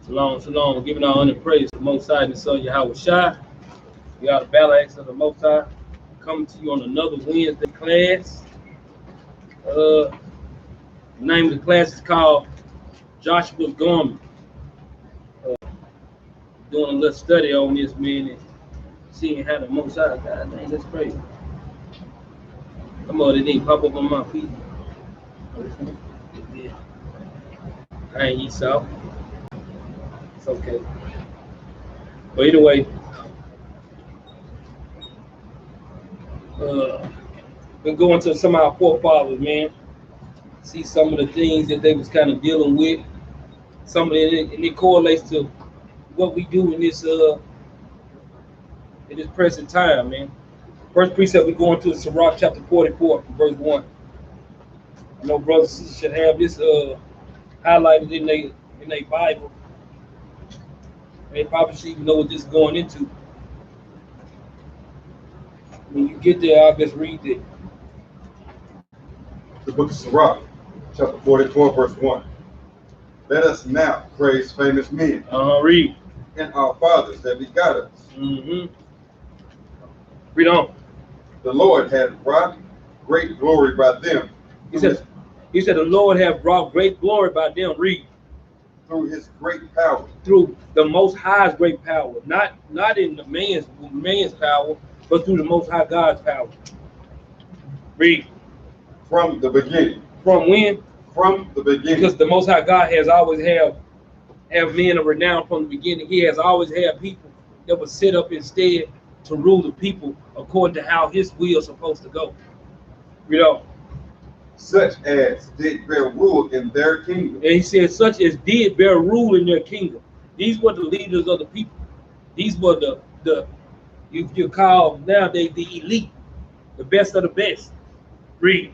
Shalom, shalom. We're giving our honor and praise to the Most High and the Son Yahweh Shai. We are the Battle Axes of the Most High. Coming to you on another Wednesday class. The name of the class is called Joshua's Garment. Doing a little study on this, man, and seeing how the Most High, God dang, that's crazy. Come on, it didn't pop up on my feet. Yeah. I ain't eat salt. It's okay. But either way, been going to some of our forefathers, man. See some of the things that they was kind of dealing with. Some of it, and it correlates to what we do in this present time, man. First precept, we going to Sirach chapter 44, verse 1. I know brothers and sisters should have this highlighted in their Bible. They probably should even know what this is going into. When you get there, I'll just read it. The book of Sirach, chapter 44, verse 1. Let us now praise famous men Read. and our fathers that begot us. Read on. The Lord had wrought great glory by them. He said the Lord have brought great glory by them. Read. Through his great power. Through the Most High's great power. Not in the man's power, but through the Most High God's power. Read. From the beginning. From when? From the beginning. Because the Most High God has always have men of renown from the beginning. He has always had people that were set up instead to rule the people according to how his will is supposed to go. You know. Such as did bear rule in their kingdom. And he said, such as did bear rule in their kingdom. These were the leaders of the people. These were the you call nowadays the elite, the best of the best. Read.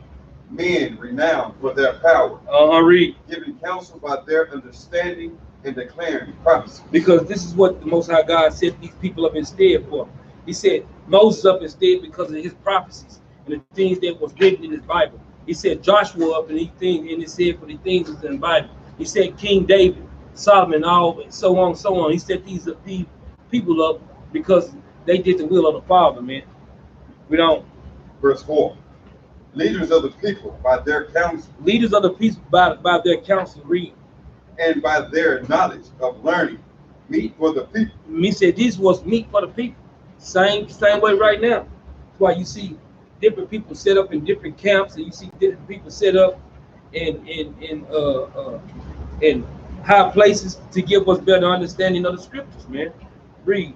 Men renowned for their power. Read. Giving counsel by their understanding and declaring prophecy. Because this is what the Most High God set these people up instead for. He set Moses up instead because of his prophecies and the things that was written in his Bible. He set Joshua up and he said for the things that's in the Bible. He set King David, Solomon, all so on, so on. He set these people up because they did the will of the Father, man. We don't. Verse 4. Leaders of the people by their counsel. Leaders of the people by their counsel. Read. And by their knowledge of learning. Meat for the people. Me said this was meat for the people. Same way right now. That's why you see different people set up in different camps, and you see different people set up in high places to give us better understanding of the scriptures, man. Read.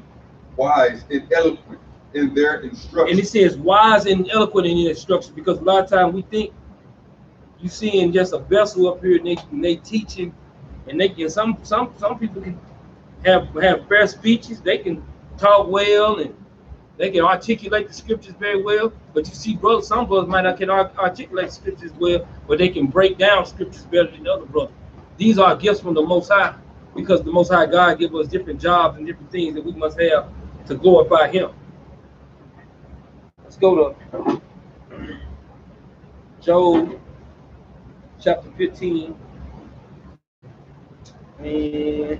Wise and eloquent in their instruction. And it says wise and eloquent in their instruction, because a lot of times we think you seeing just a vessel up here and they teaching, and they can some people can have fair speeches, they can talk well, and they can articulate the scriptures very well. But you see, some brothers might not can articulate scriptures well, but they can break down scriptures better than other brothers. These are gifts from the Most High, because the Most High God gives us different jobs and different things that we must have to glorify Him. Let's go to Job chapter 15 and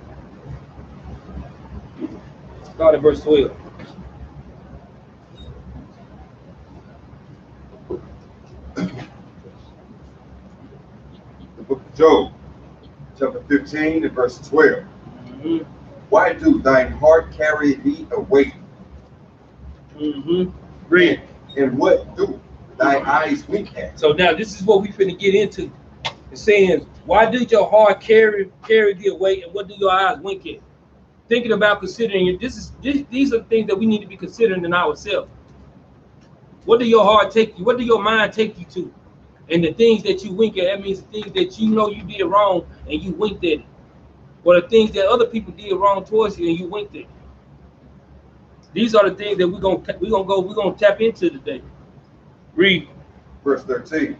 start at verse 12. The book of Job, chapter 15 and verse 12. Why do thine heart carry thee away? Read. And what do thy eyes wink at? So now this is what we finna get into. It's saying, why did your heart carry thee away, and what do your eyes wink at? Thinking about considering it, these are things that we need to be considering in ourselves. What do your heart take you? What do your mind take you to? And the things that you wink at, that means the things that you know you did wrong and you winked at it. Or the things that other people did wrong towards you and you winked at it. These are the things that we're gonna tap into today. Read. Verse 13.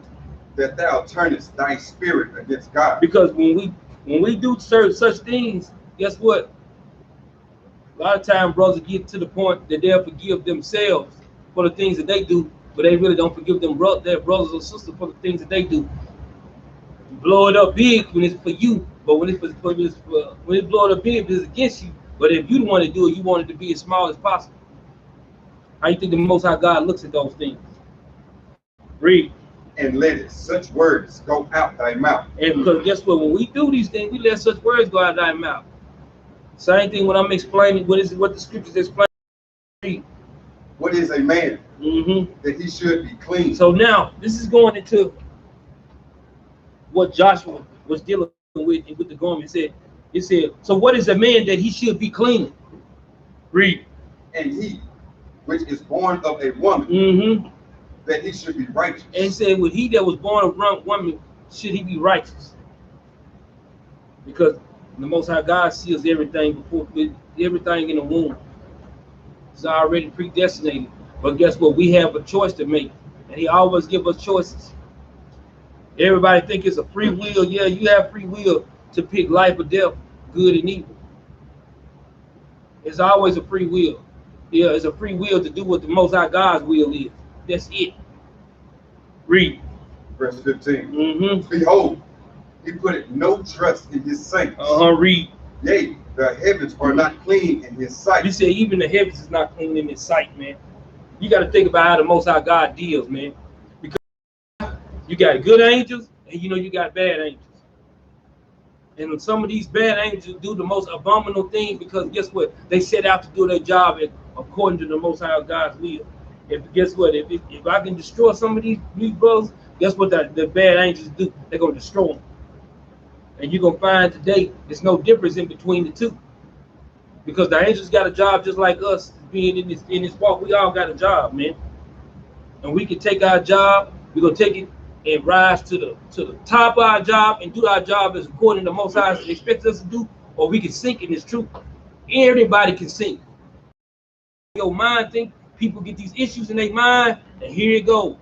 That thou turnest thy spirit against God. Because when we do such things, guess what? A lot of times brothers get to the point that they'll forgive themselves for the things that they do, but they really don't forgive their brothers or sisters for the things that they do. blow it up big when it's for you, but when it's when it's blowing up big, it's against you. But if you want to do it, you want it to be as small as possible. How you think the Most High God looks at those things? Read. And let such words go out thy mouth. And because guess what? When we do these things, we let such words go out thy mouth. Same thing when I'm explaining what the scriptures explain. Read. What is a man that he should be clean? So now this is going into what Joshua was dealing with the garment. It said, so what is a man that he should be clean? Read. And he which is born of a woman, that he should be righteous. And he said, with he that was born of a woman, should he be righteous? Because the Most High God seals everything everything in the womb. It's already predestinated. But guess what? We have a choice to make, and he always gives us choices. Everybody think it's a free will. Yeah, you have free will to pick life or death, good and evil. It's always a free will. Yeah, it's a free will to do what the Most High God's will is. That's it. Read. Verse 15. Behold, he put no trust in his saints. Read. Yea, the heavens are not clean in his sight. You say even the heavens is not clean in his sight, man. You got to think about how the Most High God deals, man. Because you got good angels and you got bad angels. And some of these bad angels do the most abominable things because guess what? They set out to do their job according to the Most High God's will. Guess what? If I can destroy some of these brothers, guess what the bad angels do? They're gonna destroy them. And you're gonna find today there's no difference in between the two. Because the angels got a job just like us being in this walk. We all got a job, man. And we can take our job, we're gonna take it and rise to the top of our job and do our job as according to the Most High expects us to do, or we can sink in this truth. Everybody can sink. Your mind think people get these issues in their mind, and here you go.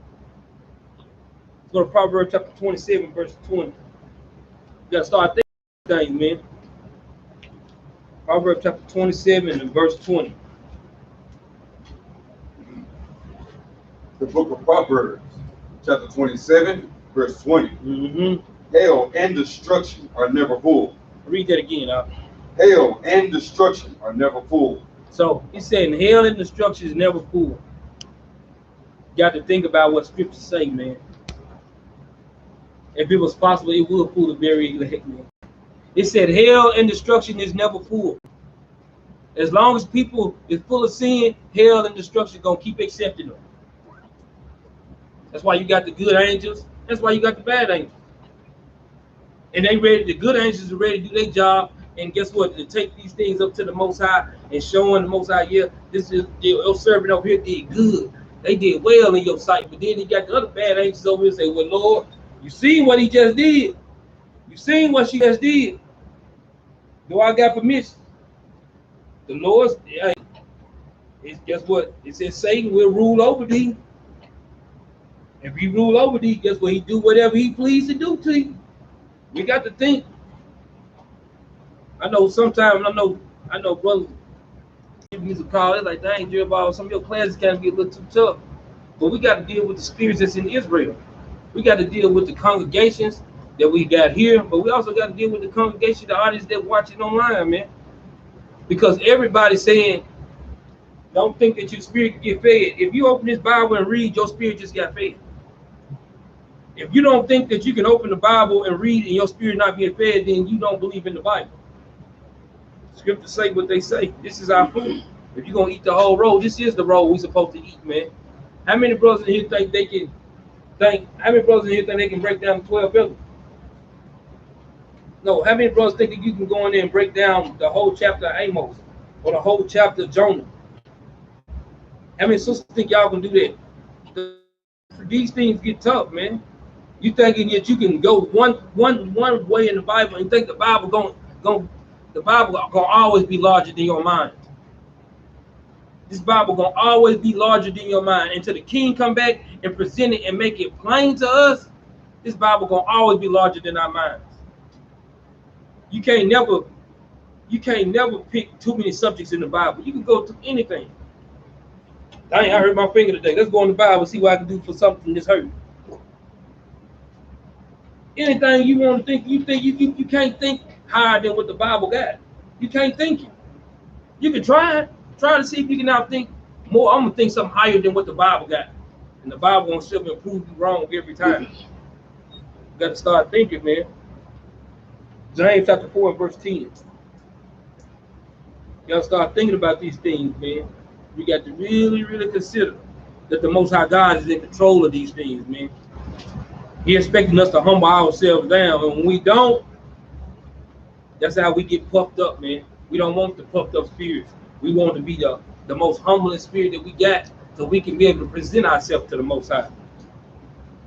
Let's go to Proverbs chapter 27, verse 20. You gotta start thinking things, man. Proverbs chapter 27 and verse 20. The book of Proverbs, chapter 27, verse 20. Hell and destruction are never full. Read that again. Hell and destruction are never full. So he's saying hell and destruction is never full. You got to think about what scriptures say, man. If it was possible, it would fool the very elect, man. It said hell and destruction is never full. As long as people is full of sin, hell and destruction gonna keep accepting them. That's why you got the good angels. That's why you got the bad angels. And the good angels are ready to do their job. And guess what? To take these things up to the Most High and showing the Most High, yeah, this is your servant over here did good. They did well in your sight. But then you got the other bad angels over here and say, well, Lord, you seen what he just did. You seen what she just did. Do I got permission? The Lord's, guess what? It says Satan will rule over thee. If he rule over thee, guess what? He do whatever he please to do to you. We got to think. I know sometimes, I know brothers give me a call. They're like, dang, Jerubbaal, some of your classes can be a little too tough. But we got to deal with the spirits that's in Israel. We got to deal with the congregations that we got here, but we also got to deal with the congregation, the audience that watching online, man. Because everybody's saying, don't think that your spirit can get fed. If you open this Bible and read, your spirit just got fed. If you don't think that you can open the Bible and read and your spirit not being fed, then you don't believe in the Bible. Scriptures say what they say. This is our food. If you're gonna eat the whole roll, this is the roll we're supposed to eat, man. How many brothers in here think they can break down the 12 pillars? No, how many brothers think that you can go in there and break down the whole chapter of Amos or the whole chapter of Jonah? How many sisters think y'all can do that? These things get tough, man. You thinking that you can go one way in the Bible and think the Bible gonna always be larger than your mind. This Bible gonna always be larger than your mind. Until the King come back and present it and make it plain to us, this Bible gonna always be larger than our minds. You can't never pick too many subjects in the Bible. You can go to anything. Dang, I hurt my finger today. Let's go in the Bible and see what I can do for something that's hurt. Anything you want to think, you can't think higher than what the Bible got. You can't think it. You can try to see if you can now think more. I'm gonna think something higher than what the Bible got, and the Bible gonna still prove you wrong every time. You got to start thinking, man. James chapter 4 and verse 10. You gotta start thinking about these things, man. You got to really consider that the Most High God is in control of these things, man. He expecting us to humble ourselves down, and when we don't, that's how we get puffed up, man. We don't want the puffed up spirits. We want to be the most humbling spirit that we got, so we can be able to present ourselves to the Most High.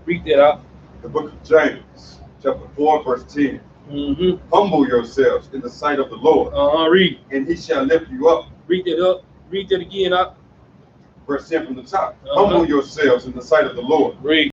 Read that out. The book of James, chapter 4, verse 10. Humble yourselves in the sight of the Lord. Read. And he shall lift you up. Read that up. Read that again up. Verse 10 from the top. Humble yourselves in the sight of the Lord. Read.